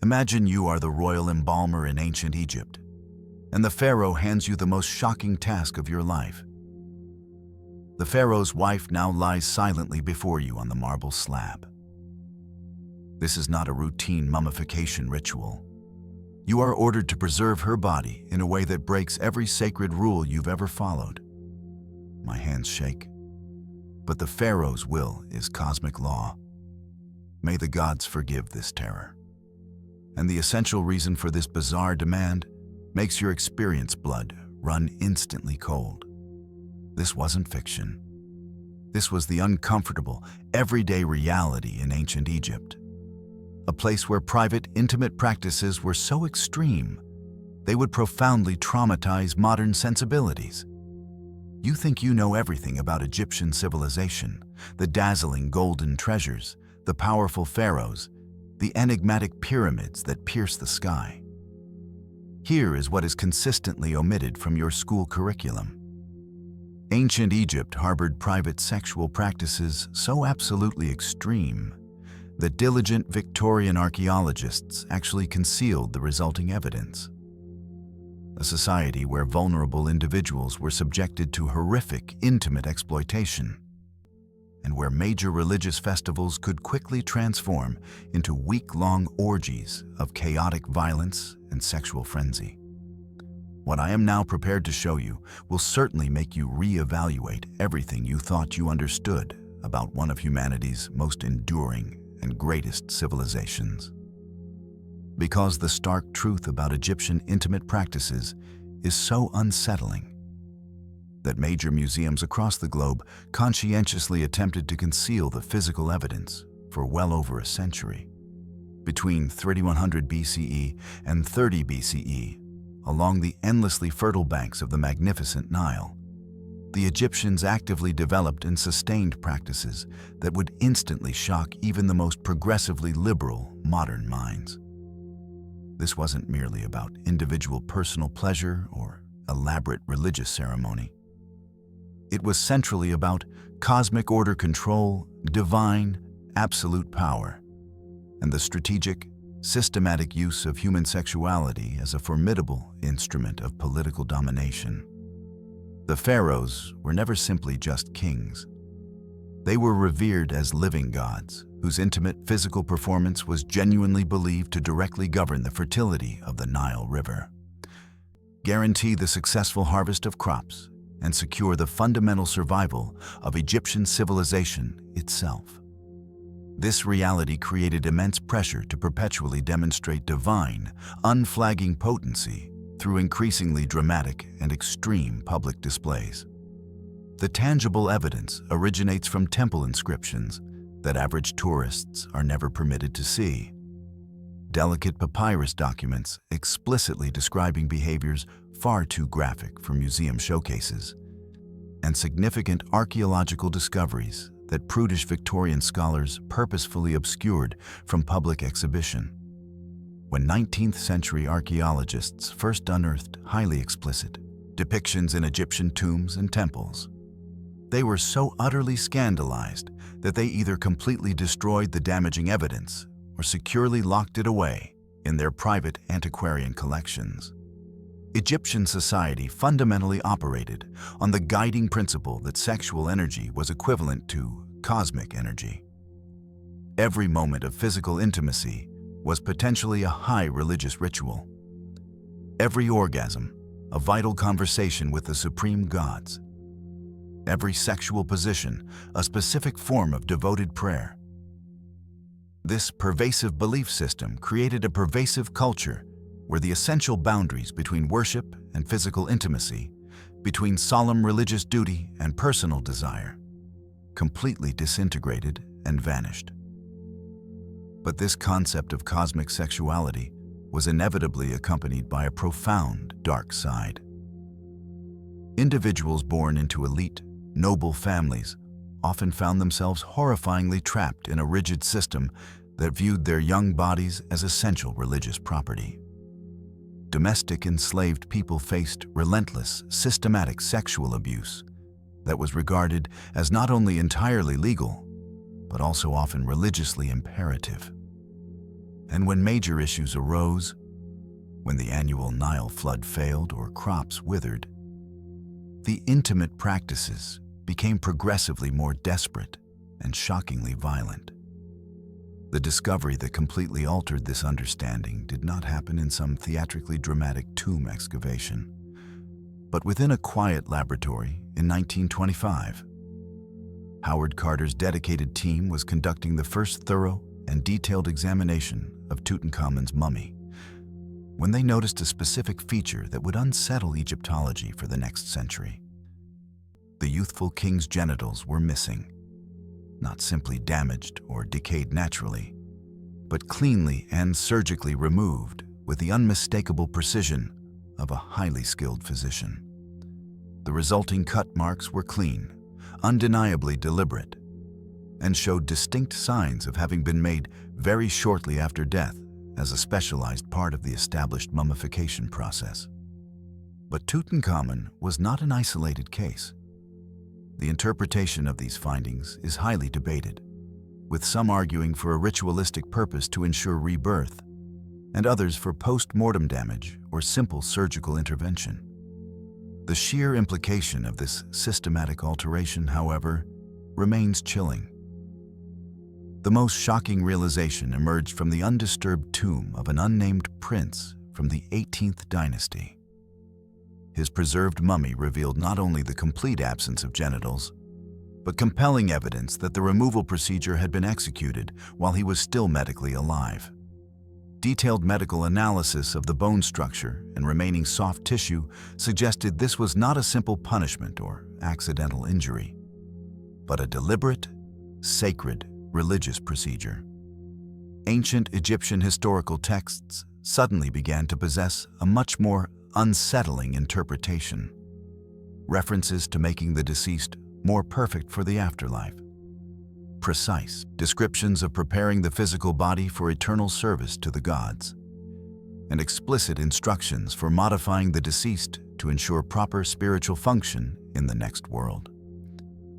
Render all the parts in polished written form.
Imagine you are the royal embalmer in ancient Egypt, and the pharaoh hands you the most shocking task of your life. The pharaoh's wife now lies silently before you on the marble slab. This is not a routine mummification ritual. You are ordered to preserve her body in a way that breaks every sacred rule you've ever followed. My hands shake, but the pharaoh's will is cosmic law. May the gods forgive this terror. And the essential reason for this bizarre demand makes your experienced blood run instantly cold. This wasn't fiction. This was the uncomfortable, everyday reality in ancient Egypt. A place where private, intimate practices were so extreme, they would profoundly traumatize modern sensibilities. You think you know everything about Egyptian civilization, the dazzling golden treasures, the powerful pharaohs, the enigmatic pyramids that pierce the sky. Here is what is consistently omitted from your school curriculum. Ancient Egypt harbored private sexual practices so absolutely extreme that diligent Victorian archaeologists actually concealed the resulting evidence. A society where vulnerable individuals were subjected to horrific, intimate exploitation, and where major religious festivals could quickly transform into week-long orgies of chaotic violence and sexual frenzy. What I am now prepared to show you will certainly make you reevaluate everything you thought you understood about one of humanity's most enduring and greatest civilizations. Because the stark truth about Egyptian intimate practices is so unsettling that major museums across the globe conscientiously attempted to conceal the physical evidence for well over a century. Between 3100 BCE and 30 BCE, along the endlessly fertile banks of the magnificent Nile, the Egyptians actively developed and sustained practices that would instantly shock even the most progressively liberal modern minds. This wasn't merely about individual personal pleasure or elaborate religious ceremony. It was centrally about cosmic order control, divine, absolute power, and the strategic, systematic use of human sexuality as a formidable instrument of political domination. The pharaohs were never simply just kings. They were revered as living gods, whose intimate physical performance was genuinely believed to directly govern the fertility of the Nile River, guarantee the successful harvest of crops, and secure the fundamental survival of Egyptian civilization itself. This reality created immense pressure to perpetually demonstrate divine, unflagging potency through increasingly dramatic and extreme public displays. The tangible evidence originates from temple inscriptions that average tourists are never permitted to see. Delicate papyrus documents explicitly describing behaviors far too graphic for museum showcases, and significant archaeological discoveries that prudish Victorian scholars purposefully obscured from public exhibition. When 19th century archaeologists first unearthed highly explicit depictions in Egyptian tombs and temples, they were so utterly scandalized that they either completely destroyed the damaging evidence or securely locked it away in their private antiquarian collections. Egyptian society fundamentally operated on the guiding principle that sexual energy was equivalent to cosmic energy. Every moment of physical intimacy was potentially a high religious ritual. Every orgasm, a vital conversation with the supreme gods. Every sexual position, a specific form of devoted prayer. This pervasive belief system created a pervasive culture where the essential boundaries between worship and physical intimacy, between solemn religious duty and personal desire, completely disintegrated and vanished. But this concept of cosmic sexuality was inevitably accompanied by a profound dark side. Individuals born into elite, noble families often found themselves horrifyingly trapped in a rigid system that viewed their young bodies as essential religious property. Domestic enslaved people faced relentless, systematic sexual abuse that was regarded as not only entirely legal, but also often religiously imperative. And when major issues arose, when the annual Nile flood failed or crops withered, the intimate practices became progressively more desperate and shockingly violent. The discovery that completely altered this understanding did not happen in some theatrically dramatic tomb excavation, but within a quiet laboratory in 1925. Howard Carter's dedicated team was conducting the first thorough and detailed examination of Tutankhamun's mummy when they noticed a specific feature that would unsettle Egyptology for the next century. The youthful king's genitals were missing, not simply damaged or decayed naturally, but cleanly and surgically removed with the unmistakable precision of a highly skilled physician. The resulting cut marks were clean, undeniably deliberate, and showed distinct signs of having been made very shortly after death as a specialized part of the established mummification process. But Tutankhamun was not an isolated case. The interpretation of these findings is highly debated, with some arguing for a ritualistic purpose to ensure rebirth, and others for post-mortem damage or simple surgical intervention. The sheer implication of this systematic alteration, however, remains chilling. The most shocking realization emerged from the undisturbed tomb of an unnamed prince from the 18th dynasty. His preserved mummy revealed not only the complete absence of genitals, but compelling evidence that the removal procedure had been executed while he was still medically alive. Detailed medical analysis of the bone structure and remaining soft tissue suggested this was not a simple punishment or accidental injury, but a deliberate, sacred, religious procedure. Ancient Egyptian historical texts suddenly began to possess a much more unsettling interpretation. References to making the deceased more perfect for the afterlife, precise descriptions of preparing the physical body for eternal service to the gods, and explicit instructions for modifying the deceased to ensure proper spiritual function in the next world.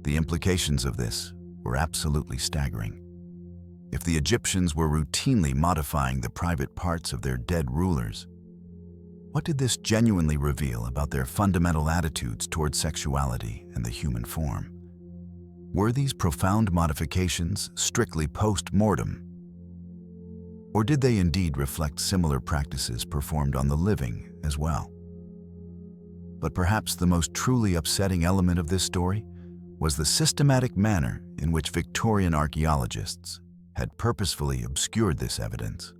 The implications of this were absolutely staggering. If the Egyptians were routinely modifying the private parts of their dead rulers, what did this genuinely reveal about their fundamental attitudes toward sexuality and the human form? Were these profound modifications strictly post-mortem? Or did they indeed reflect similar practices performed on the living as well? But perhaps the most truly upsetting element of this story was the systematic manner in which Victorian archaeologists had purposefully obscured this evidence.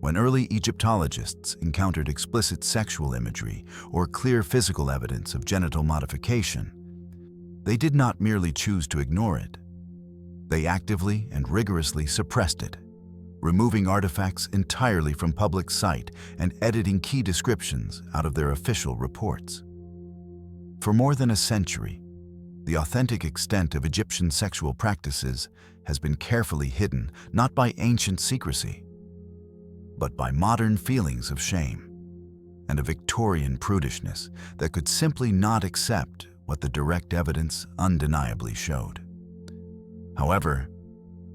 When early Egyptologists encountered explicit sexual imagery or clear physical evidence of genital modification, they did not merely choose to ignore it. They actively and rigorously suppressed it, removing artifacts entirely from public sight and editing key descriptions out of their official reports. For more than a century, the authentic extent of Egyptian sexual practices has been carefully hidden not by ancient secrecy, but by modern feelings of shame and a Victorian prudishness that could simply not accept what the direct evidence undeniably showed. However,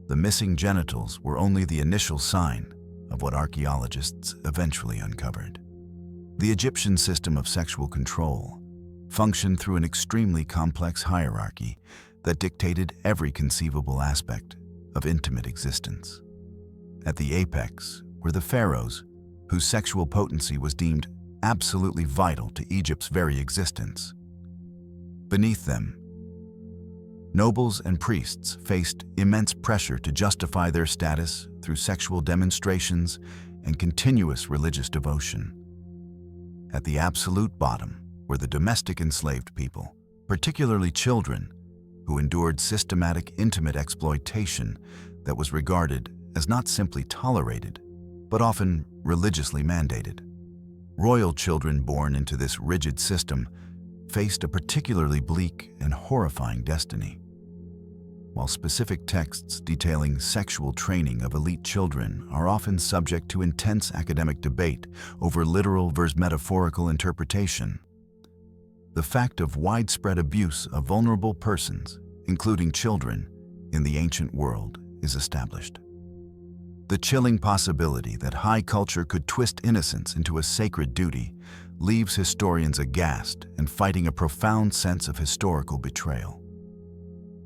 the missing genitals were only the initial sign of what archaeologists eventually uncovered. The Egyptian system of sexual control functioned through an extremely complex hierarchy that dictated every conceivable aspect of intimate existence. At the apex were the pharaohs, whose sexual potency was deemed absolutely vital to Egypt's very existence. Beneath them, nobles and priests faced immense pressure to justify their status through sexual demonstrations and continuous religious devotion. At the absolute bottom were the domestic enslaved people, particularly children, who endured systematic intimate exploitation that was regarded as not simply tolerated, but often religiously mandated. Royal children born into this rigid system faced a particularly bleak and horrifying destiny. While specific texts detailing sexual training of elite children are often subject to intense academic debate over literal versus metaphorical interpretation, the fact of widespread abuse of vulnerable persons, including children, in the ancient world is established. The chilling possibility that high culture could twist innocence into a sacred duty leaves historians aghast and fighting a profound sense of historical betrayal.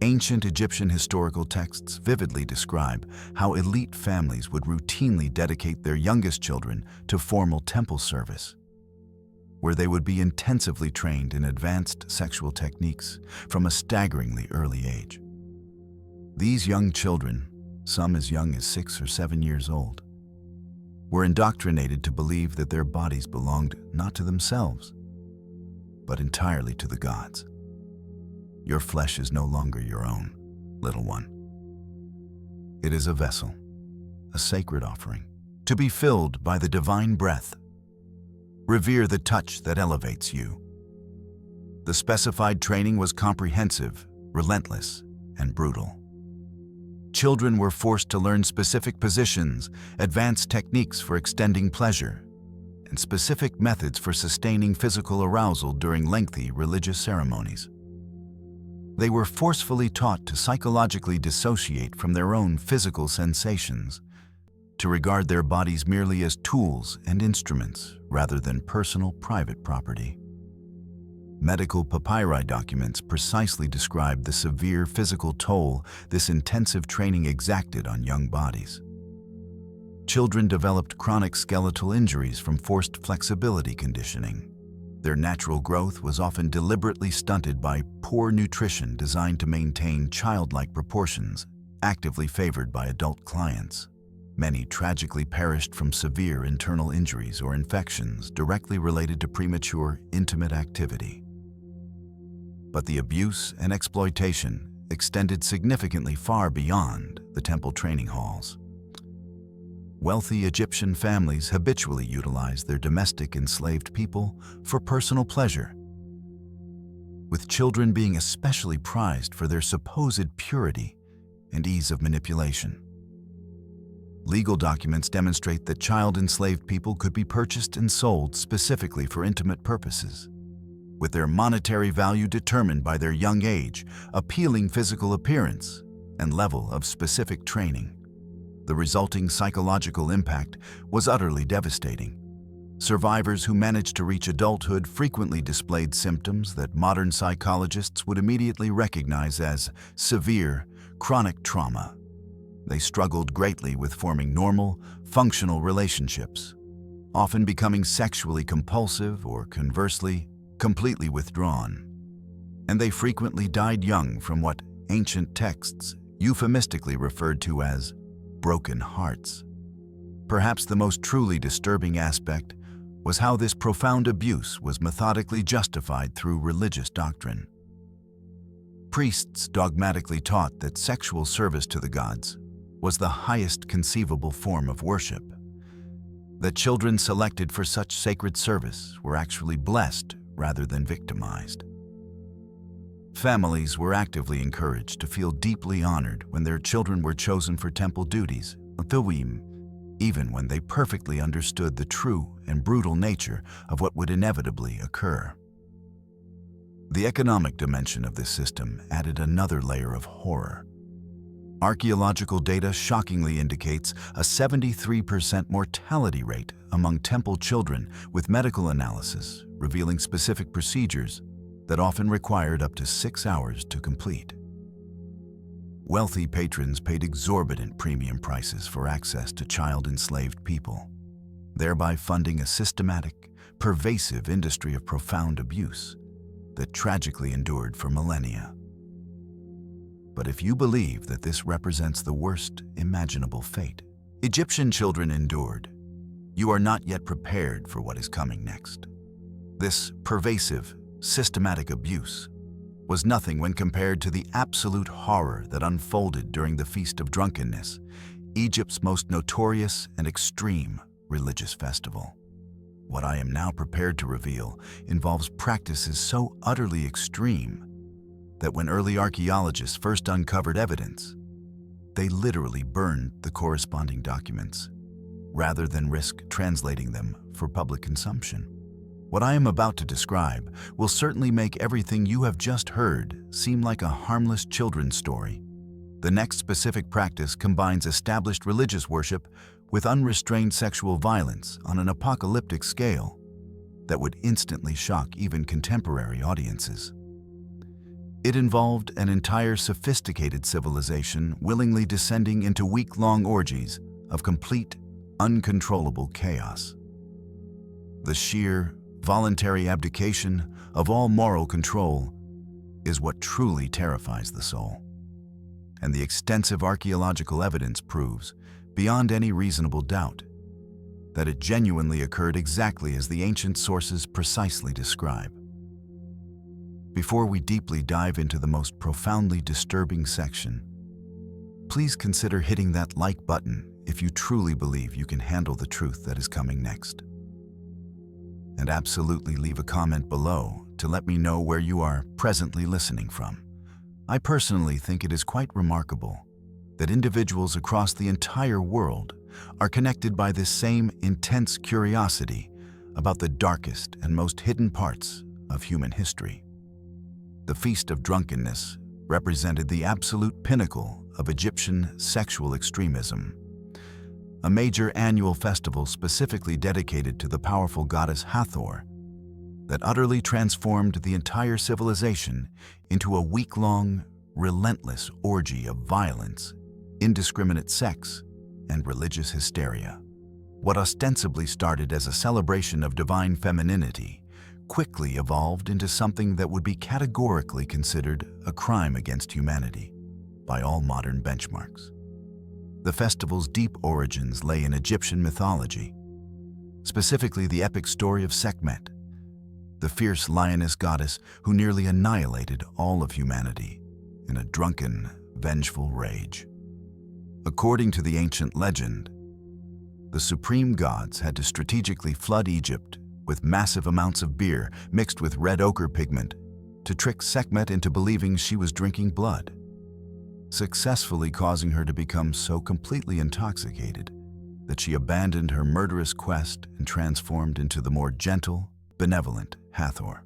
Ancient Egyptian historical texts vividly describe how elite families would routinely dedicate their youngest children to formal temple service, where they would be intensively trained in advanced sexual techniques from a staggeringly early age. These young children, some as young as 6 or 7 years old, were indoctrinated to believe that their bodies belonged not to themselves, but entirely to the gods. Your flesh is no longer your own, little one. It is a vessel, a sacred offering, to be filled by the divine breath. Revere the touch that elevates you. The specified training was comprehensive, relentless, and brutal. Children were forced to learn specific positions, advanced techniques for extending pleasure, and specific methods for sustaining physical arousal during lengthy religious ceremonies. They were forcefully taught to psychologically dissociate from their own physical sensations, to regard their bodies merely as tools and instruments rather than personal, private property. Medical papyri documents precisely describe the severe physical toll this intensive training exacted on young bodies. Children developed chronic skeletal injuries from forced flexibility conditioning. Their natural growth was often deliberately stunted by poor nutrition designed to maintain childlike proportions, actively favored by adult clients. Many tragically perished from severe internal injuries or infections directly related to premature, intimate activity. But the abuse and exploitation extended significantly far beyond the temple training halls. Wealthy Egyptian families habitually utilized their domestic enslaved people for personal pleasure, with children being especially prized for their supposed purity and ease of manipulation. Legal documents demonstrate that child enslaved people could be purchased and sold specifically for intimate purposes, with their monetary value determined by their young age, appealing physical appearance, and level of specific training. The resulting psychological impact was utterly devastating. Survivors who managed to reach adulthood frequently displayed symptoms that modern psychologists would immediately recognize as severe, chronic trauma. They struggled greatly with forming normal, functional relationships, often becoming sexually compulsive or, conversely, completely withdrawn. And they frequently died young from what ancient texts euphemistically referred to as broken hearts. Perhaps the most truly disturbing aspect was how this profound abuse was methodically justified through religious doctrine. Priests dogmatically taught that sexual service to the gods was the highest conceivable form of worship, that children selected for such sacred service were actually blessed rather than victimized. Families were actively encouraged to feel deeply honored when their children were chosen for temple duties, even when they perfectly understood the true and brutal nature of what would inevitably occur. The economic dimension of this system added another layer of horror. Archaeological data shockingly indicates a 73% mortality rate among temple children, with medical analysis revealing specific procedures that often required up to 6 hours to complete. Wealthy patrons paid exorbitant premium prices for access to child-enslaved people, thereby funding a systematic, pervasive industry of profound abuse that tragically endured for millennia. But if you believe that this represents the worst imaginable fate Egyptian children endured, you are not yet prepared for what is coming next. This pervasive, systematic abuse was nothing when compared to the absolute horror that unfolded during the Feast of Drunkenness, Egypt's most notorious and extreme religious festival. What I am now prepared to reveal involves practices so utterly extreme that when early archaeologists first uncovered evidence, they literally burned the corresponding documents, rather than risk translating them for public consumption. What I am about to describe will certainly make everything you have just heard seem like a harmless children's story, The next specific practice combines established religious worship with unrestrained sexual violence on an apocalyptic scale that would instantly shock even contemporary audiences. It involved an entire sophisticated civilization willingly descending into week-long orgies of complete, uncontrollable chaos. The sheer, voluntary abdication of all moral control is what truly terrifies the soul. And the extensive archaeological evidence proves, beyond any reasonable doubt, that it genuinely occurred exactly as the ancient sources precisely describe. Before we deeply dive into the most profoundly disturbing section, please consider hitting that like button if you truly believe you can handle the truth that is coming next. And absolutely leave a comment below to let me know where you are presently listening from. I personally think it is quite remarkable that individuals across the entire world are connected by this same intense curiosity about the darkest and most hidden parts of human history. The Feast of Drunkenness represented the absolute pinnacle of Egyptian sexual extremism, a major annual festival specifically dedicated to the powerful goddess Hathor that utterly transformed the entire civilization into a week-long, relentless orgy of violence, indiscriminate sex, and religious hysteria. What ostensibly started as a celebration of divine femininity quickly evolved into something that would be categorically considered a crime against humanity by all modern benchmarks. The festival's deep origins lay in Egyptian mythology, specifically the epic story of Sekhmet, the fierce lioness goddess who nearly annihilated all of humanity in a drunken, vengeful rage. According to the ancient legend, the supreme gods had to strategically flood Egypt with massive amounts of beer mixed with red ochre pigment to trick Sekhmet into believing she was drinking blood, successfully causing her to become so completely intoxicated that she abandoned her murderous quest and transformed into the more gentle, benevolent Hathor.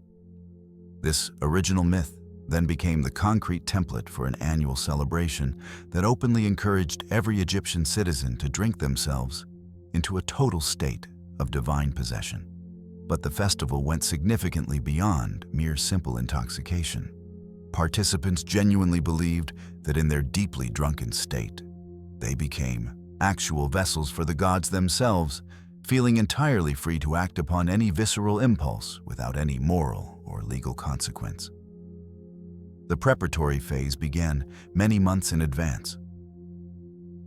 This original myth then became the concrete template for an annual celebration that openly encouraged every Egyptian citizen to drink themselves into a total state of divine possession. But the festival went significantly beyond mere simple intoxication. Participants genuinely believed that in their deeply drunken state, they became actual vessels for the gods themselves, feeling entirely free to act upon any visceral impulse without any moral or legal consequence. The preparatory phase began many months in advance.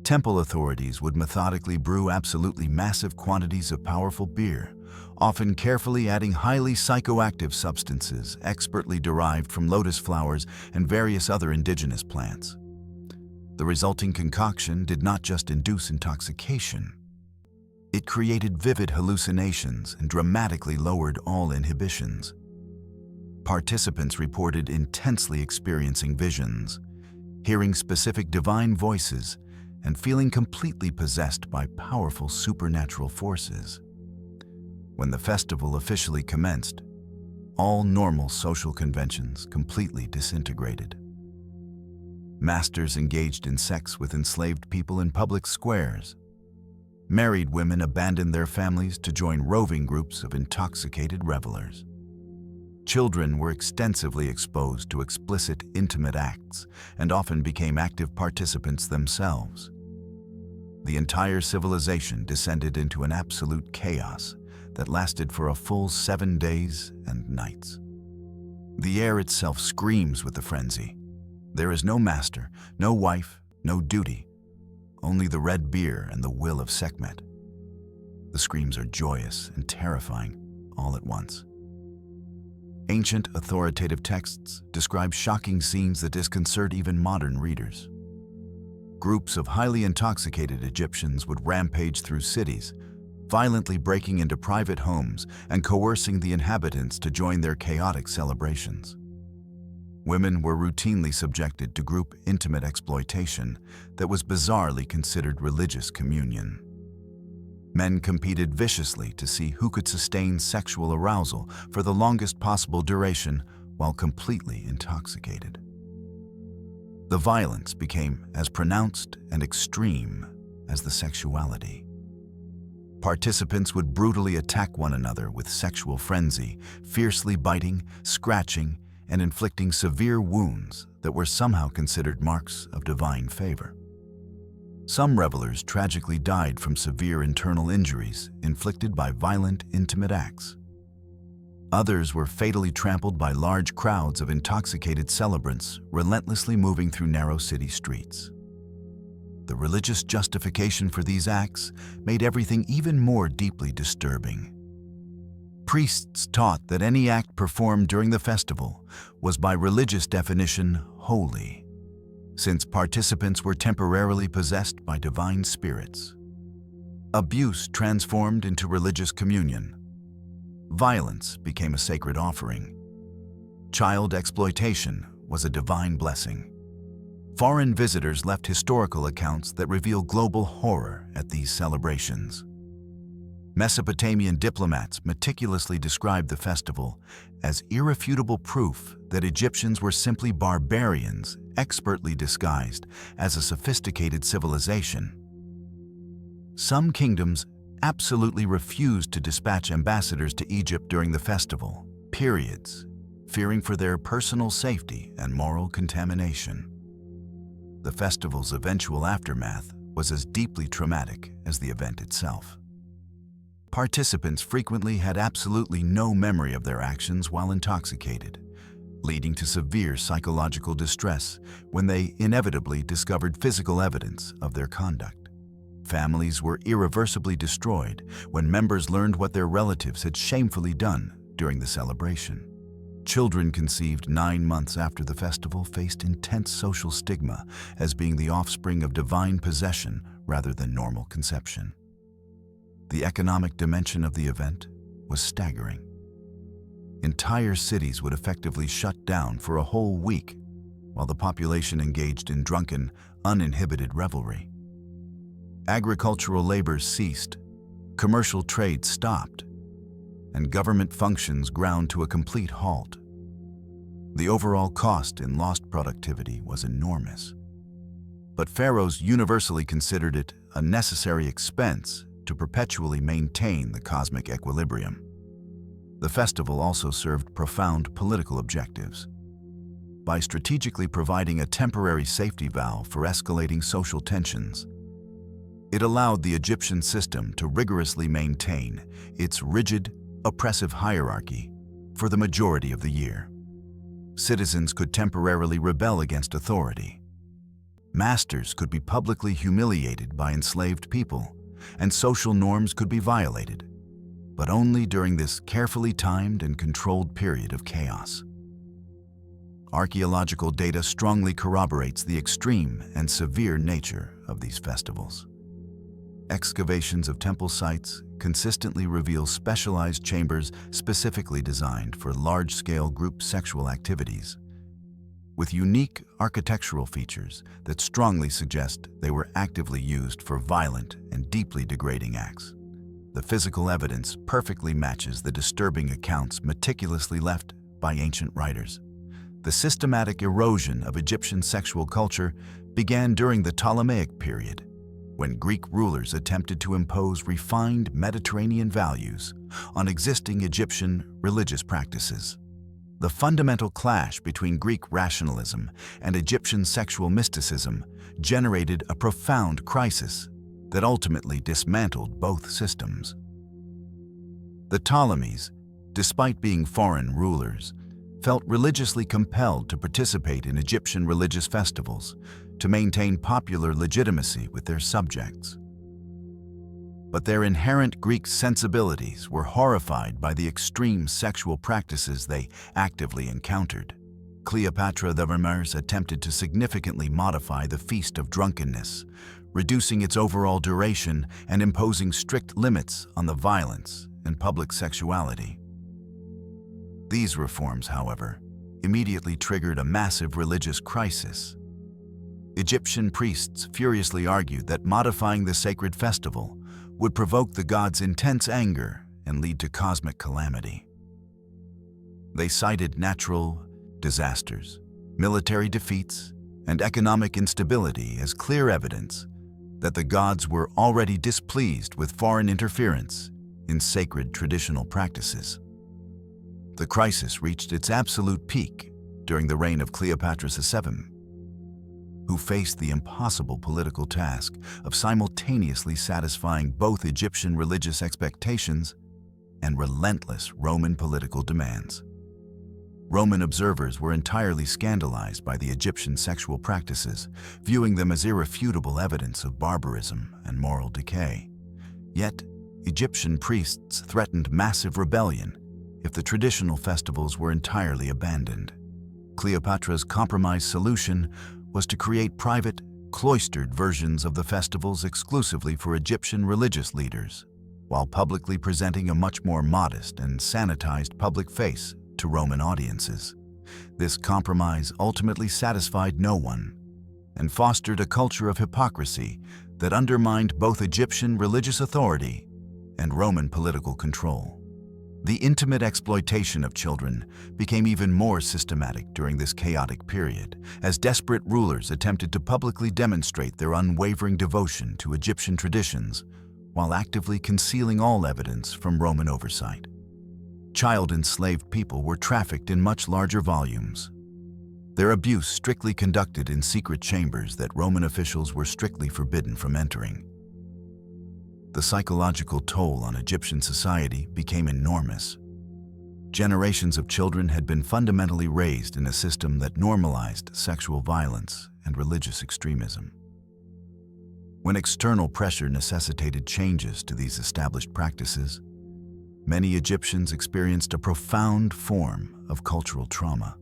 Temple authorities would methodically brew absolutely massive quantities of powerful beer, often carefully adding highly psychoactive substances expertly derived from lotus flowers and various other indigenous plants. The resulting concoction did not just induce intoxication. It created vivid hallucinations and dramatically lowered all inhibitions. Participants reported intensely experiencing visions, hearing specific divine voices, and feeling completely possessed by powerful supernatural forces. When the festival officially commenced, all normal social conventions completely disintegrated. Masters engaged in sex with enslaved people in public squares. Married women abandoned their families to join roving groups of intoxicated revelers. Children were extensively exposed to explicit, intimate acts and often became active participants themselves. The entire civilization descended into an absolute chaos that lasted for a full 7 days and nights. The air itself screams with the frenzy. There is no master, no wife, no duty, only the red beer and the will of Sekhmet. The screams are joyous and terrifying all at once. Ancient authoritative texts describe shocking scenes that disconcert even modern readers. Groups of highly intoxicated Egyptians would rampage through cities, violently breaking into private homes and coercing the inhabitants to join their chaotic celebrations. Women were routinely subjected to group intimate exploitation that was bizarrely considered religious communion. Men competed viciously to see who could sustain sexual arousal for the longest possible duration while completely intoxicated. The violence became as pronounced and extreme as the sexuality. Participants would brutally attack one another with sexual frenzy, fiercely biting, scratching, and inflicting severe wounds that were somehow considered marks of divine favor. Some revelers tragically died from severe internal injuries inflicted by violent, intimate acts. Others were fatally trampled by large crowds of intoxicated celebrants relentlessly moving through narrow city streets. The religious justification for these acts made everything even more deeply disturbing. Priests taught that any act performed during the festival was by religious definition holy, since participants were temporarily possessed by divine spirits. Abuse transformed into religious communion. Violence became a sacred offering. Child exploitation was a divine blessing. Foreign visitors left historical accounts that reveal global horror at these celebrations. Mesopotamian diplomats meticulously described the festival as irrefutable proof that Egyptians were simply barbarians expertly disguised as a sophisticated civilization. Some kingdoms absolutely refused to dispatch ambassadors to Egypt during the festival, periods, fearing for their personal safety and moral contamination. The festival's eventual aftermath was as deeply traumatic as the event itself. Participants frequently had absolutely no memory of their actions while intoxicated, leading to severe psychological distress when they inevitably discovered physical evidence of their conduct. Families were irreversibly destroyed when members learned what their relatives had shamefully done during the celebration. Children conceived 9 months after the festival faced intense social stigma as being the offspring of divine possession rather than normal conception. The economic dimension of the event was staggering. Entire cities would effectively shut down for a whole week while the population engaged in drunken, uninhibited revelry. Agricultural labor ceased, commercial trade stopped, and government functions ground to a complete halt. The overall cost in lost productivity was enormous. But pharaohs universally considered it a necessary expense to perpetually maintain the cosmic equilibrium. The festival also served profound political objectives. By strategically providing a temporary safety valve for escalating social tensions, it allowed the Egyptian system to rigorously maintain its rigid, oppressive hierarchy for the majority of the year. Citizens could temporarily rebel against authority. Masters could be publicly humiliated by enslaved people, and social norms could be violated, but only during this carefully timed and controlled period of chaos. Archaeological data strongly corroborates the extreme and severe nature of these festivals. Excavations of temple sites consistently reveal specialized chambers specifically designed for large-scale group sexual activities, with unique architectural features that strongly suggest they were actively used for violent and deeply degrading acts. The physical evidence perfectly matches the disturbing accounts meticulously left by ancient writers. The systematic erosion of Egyptian sexual culture began during the Ptolemaic period, when Greek rulers attempted to impose refined Mediterranean values on existing Egyptian religious practices. The fundamental clash between Greek rationalism and Egyptian sexual mysticism generated a profound crisis that ultimately dismantled both systems. The Ptolemies, despite being foreign rulers, felt religiously compelled to participate in Egyptian religious festivals to maintain popular legitimacy with their subjects. But their inherent Greek sensibilities were horrified by the extreme sexual practices they actively encountered. Cleopatra the Vermeers attempted to significantly modify the Feast of Drunkenness, reducing its overall duration and imposing strict limits on the violence and public sexuality. These reforms, however, immediately triggered a massive religious crisis. Egyptian priests furiously argued that modifying the sacred festival would provoke the gods' intense anger and lead to cosmic calamity. They cited natural disasters, military defeats, and economic instability as clear evidence that the gods were already displeased with foreign interference in sacred traditional practices. The crisis reached its absolute peak during the reign of Cleopatra VII, who faced the impossible political task of simultaneously satisfying both Egyptian religious expectations and relentless Roman political demands. Roman observers were entirely scandalized by the Egyptian sexual practices, viewing them as irrefutable evidence of barbarism and moral decay. Yet, Egyptian priests threatened massive rebellion if the traditional festivals were entirely abandoned. Cleopatra's compromise solution was to create private, cloistered versions of the festivals exclusively for Egyptian religious leaders, while publicly presenting a much more modest and sanitized public face to Roman audiences. This compromise ultimately satisfied no one and fostered a culture of hypocrisy that undermined both Egyptian religious authority and Roman political control. The intimate exploitation of children became even more systematic during this chaotic period, as desperate rulers attempted to publicly demonstrate their unwavering devotion to Egyptian traditions while actively concealing all evidence from Roman oversight. Child-enslaved people were trafficked in much larger volumes, their abuse strictly conducted in secret chambers that Roman officials were strictly forbidden from entering. The psychological toll on Egyptian society became enormous. Generations of children had been fundamentally raised in a system that normalized sexual violence and religious extremism. When external pressure necessitated changes to these established practices, many Egyptians experienced a profound form of cultural trauma.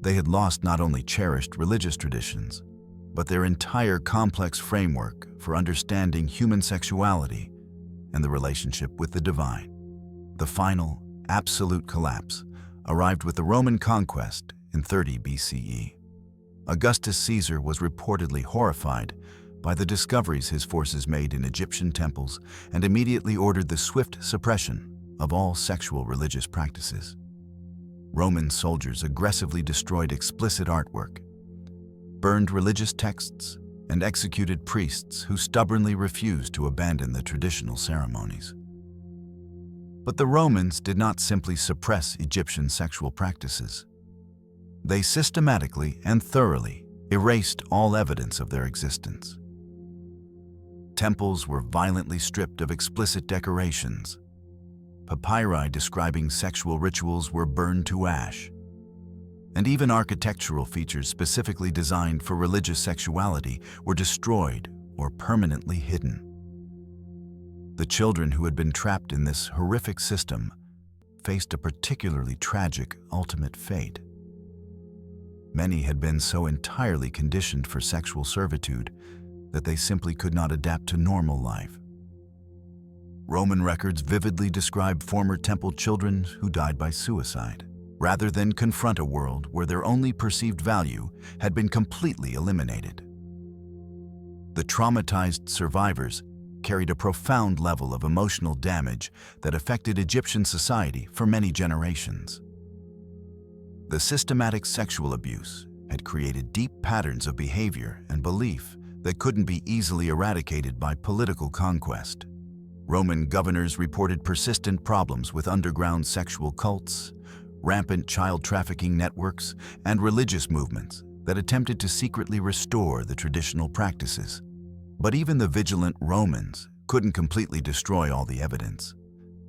They had lost not only cherished religious traditions, but their entire complex framework for understanding human sexuality and the relationship with the divine. The final, absolute collapse arrived with the Roman conquest in 30 BCE. Augustus Caesar was reportedly horrified by the discoveries his forces made in Egyptian temples and immediately ordered the swift suppression of all sexual religious practices. Roman soldiers aggressively destroyed explicit artwork, burned religious texts, and executed priests who stubbornly refused to abandon the traditional ceremonies. But the Romans did not simply suppress Egyptian sexual practices. They systematically and thoroughly erased all evidence of their existence. Temples were violently stripped of explicit decorations. Papyri describing sexual rituals were burned to ash. And even architectural features specifically designed for religious sexuality were destroyed or permanently hidden. The children who had been trapped in this horrific system faced a particularly tragic ultimate fate. Many had been so entirely conditioned for sexual servitude that they simply could not adapt to normal life. Roman records vividly describe former temple children who died by suicide, rather than confront a world where their only perceived value had been completely eliminated. The traumatized survivors carried a profound level of emotional damage that affected Egyptian society for many generations. The systematic sexual abuse had created deep patterns of behavior and belief that couldn't be easily eradicated by political conquest. Roman governors reported persistent problems with underground sexual cults, rampant child trafficking networks, and religious movements that attempted to secretly restore the traditional practices. But even the vigilant Romans couldn't completely destroy all the evidence.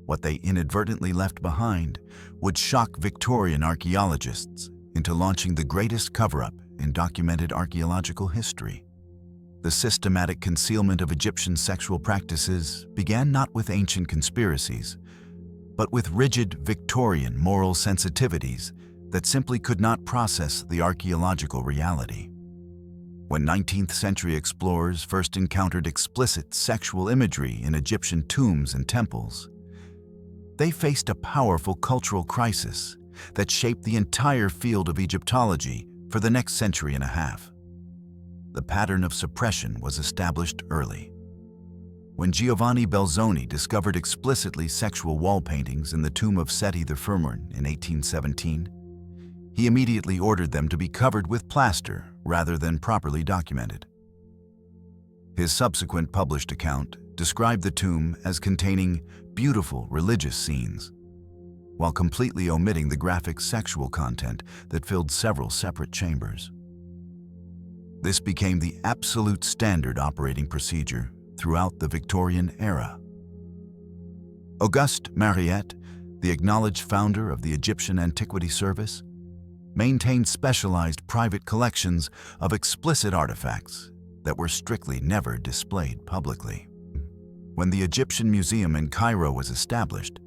What they inadvertently left behind would shock Victorian archaeologists into launching the greatest cover-up in documented archaeological history. The systematic concealment of Egyptian sexual practices began not with ancient conspiracies, but with rigid Victorian moral sensitivities that simply could not process the archaeological reality. When 19th century explorers first encountered explicit sexual imagery in Egyptian tombs and temples, they faced a powerful cultural crisis that shaped the entire field of Egyptology for the next century and a half. The pattern of suppression was established early. When Giovanni Belzoni discovered explicitly sexual wall paintings in the tomb of Seti I in 1817, he immediately ordered them to be covered with plaster rather than properly documented. His subsequent published account described the tomb as containing beautiful religious scenes, while completely omitting the graphic sexual content that filled several separate chambers. This became the absolute standard operating procedure throughout the Victorian era. Auguste Mariette, the acknowledged founder of the Egyptian Antiquity Service, maintained specialized private collections of explicit artifacts that were strictly never displayed publicly. When the Egyptian Museum in Cairo was established,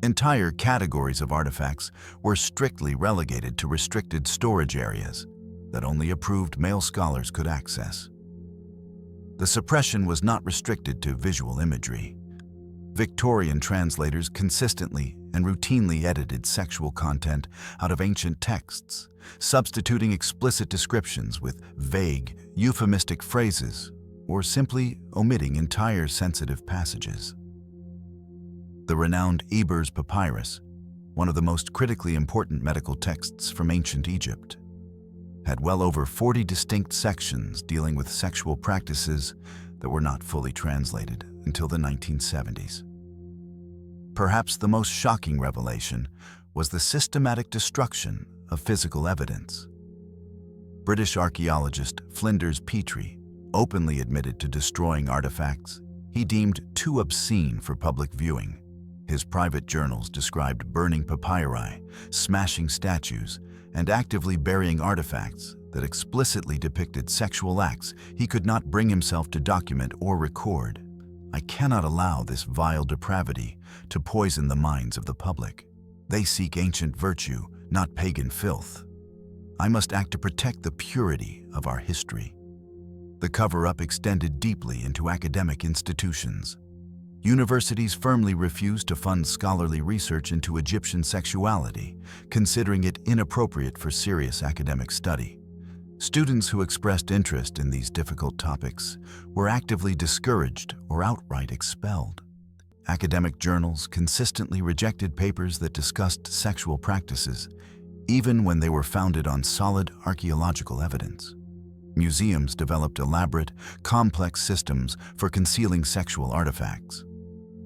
entire categories of artifacts were strictly relegated to restricted storage areas that only approved male scholars could access. The suppression was not restricted to visual imagery. Victorian translators consistently and routinely edited sexual content out of ancient texts, substituting explicit descriptions with vague, euphemistic phrases, or simply omitting entire sensitive passages. The renowned Ebers Papyrus, one of the most critically important medical texts from ancient Egypt, had well over 40 distinct sections dealing with sexual practices that were not fully translated until the 1970s. Perhaps the most shocking revelation was the systematic destruction of physical evidence. British archaeologist Flinders Petrie openly admitted to destroying artifacts he deemed too obscene for public viewing. His private journals described burning papyri, smashing statues, and actively burying artifacts that explicitly depicted sexual acts he could not bring himself to document or record. I cannot allow this vile depravity to poison the minds of the public. They seek ancient virtue, not pagan filth. I must act to protect the purity of our history. The cover-up extended deeply into academic institutions. Universities firmly refused to fund scholarly research into Egyptian sexuality, considering it inappropriate for serious academic study. Students who expressed interest in these difficult topics were actively discouraged or outright expelled. Academic journals consistently rejected papers that discussed sexual practices, even when they were founded on solid archaeological evidence. Museums developed elaborate, complex systems for concealing sexual artifacts.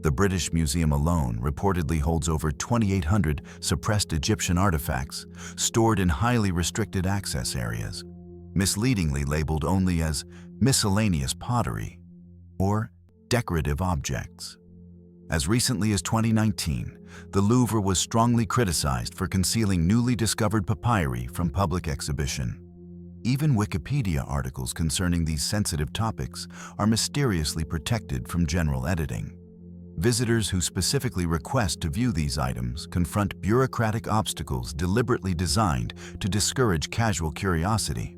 The British Museum alone reportedly holds over 2,800 suppressed Egyptian artifacts stored in highly restricted access areas, misleadingly labeled only as miscellaneous pottery or decorative objects. As recently as 2019, the Louvre was strongly criticized for concealing newly discovered papyri from public exhibition. Even Wikipedia articles concerning these sensitive topics are mysteriously protected from general editing. Visitors who specifically request to view these items confront bureaucratic obstacles deliberately designed to discourage casual curiosity.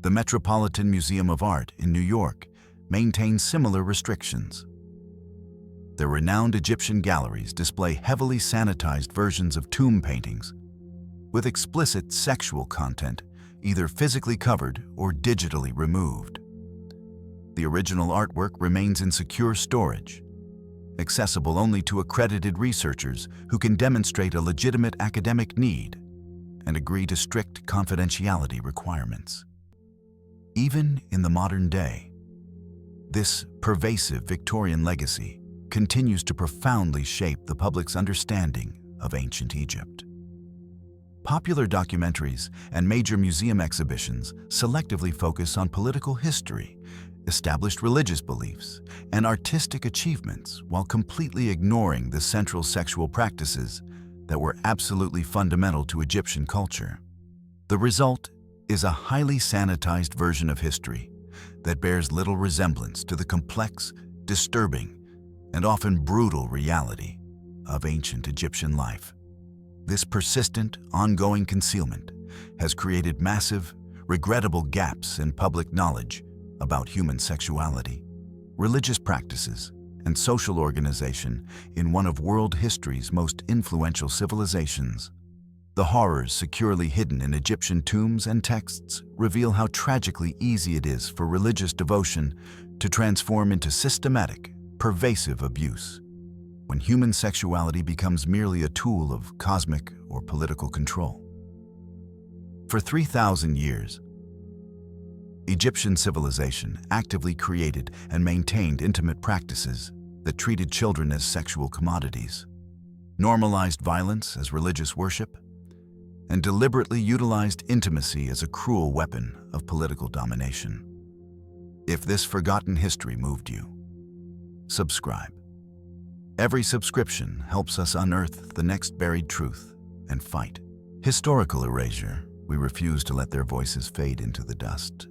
The Metropolitan Museum of Art in New York maintains similar restrictions. The renowned Egyptian galleries display heavily sanitized versions of tomb paintings with explicit sexual content either physically covered or digitally removed. The original artwork remains in secure storage, accessible only to accredited researchers who can demonstrate a legitimate academic need and agree to strict confidentiality requirements. Even in the modern day, this pervasive Victorian legacy continues to profoundly shape the public's understanding of ancient Egypt. Popular documentaries and major museum exhibitions selectively focus on political history, established religious beliefs, and artistic achievements while completely ignoring the central sexual practices that were absolutely fundamental to Egyptian culture. The result is a highly sanitized version of history that bears little resemblance to the complex, disturbing, and often brutal reality of ancient Egyptian life. This persistent, ongoing concealment has created massive, regrettable gaps in public knowledge about human sexuality, religious practices, and social organization in one of world history's most influential civilizations. The horrors securely hidden in Egyptian tombs and texts reveal how tragically easy it is for religious devotion to transform into systematic, pervasive abuse. When human sexuality becomes merely a tool of cosmic or political control. For 3,000 years, Egyptian civilization actively created and maintained intimate practices that treated children as sexual commodities, normalized violence as religious worship, and deliberately utilized intimacy as a cruel weapon of political domination. If this forgotten history moved you, subscribe. Every subscription helps us unearth the next buried truth and fight historical erasure. We refuse to let their voices fade into the dust.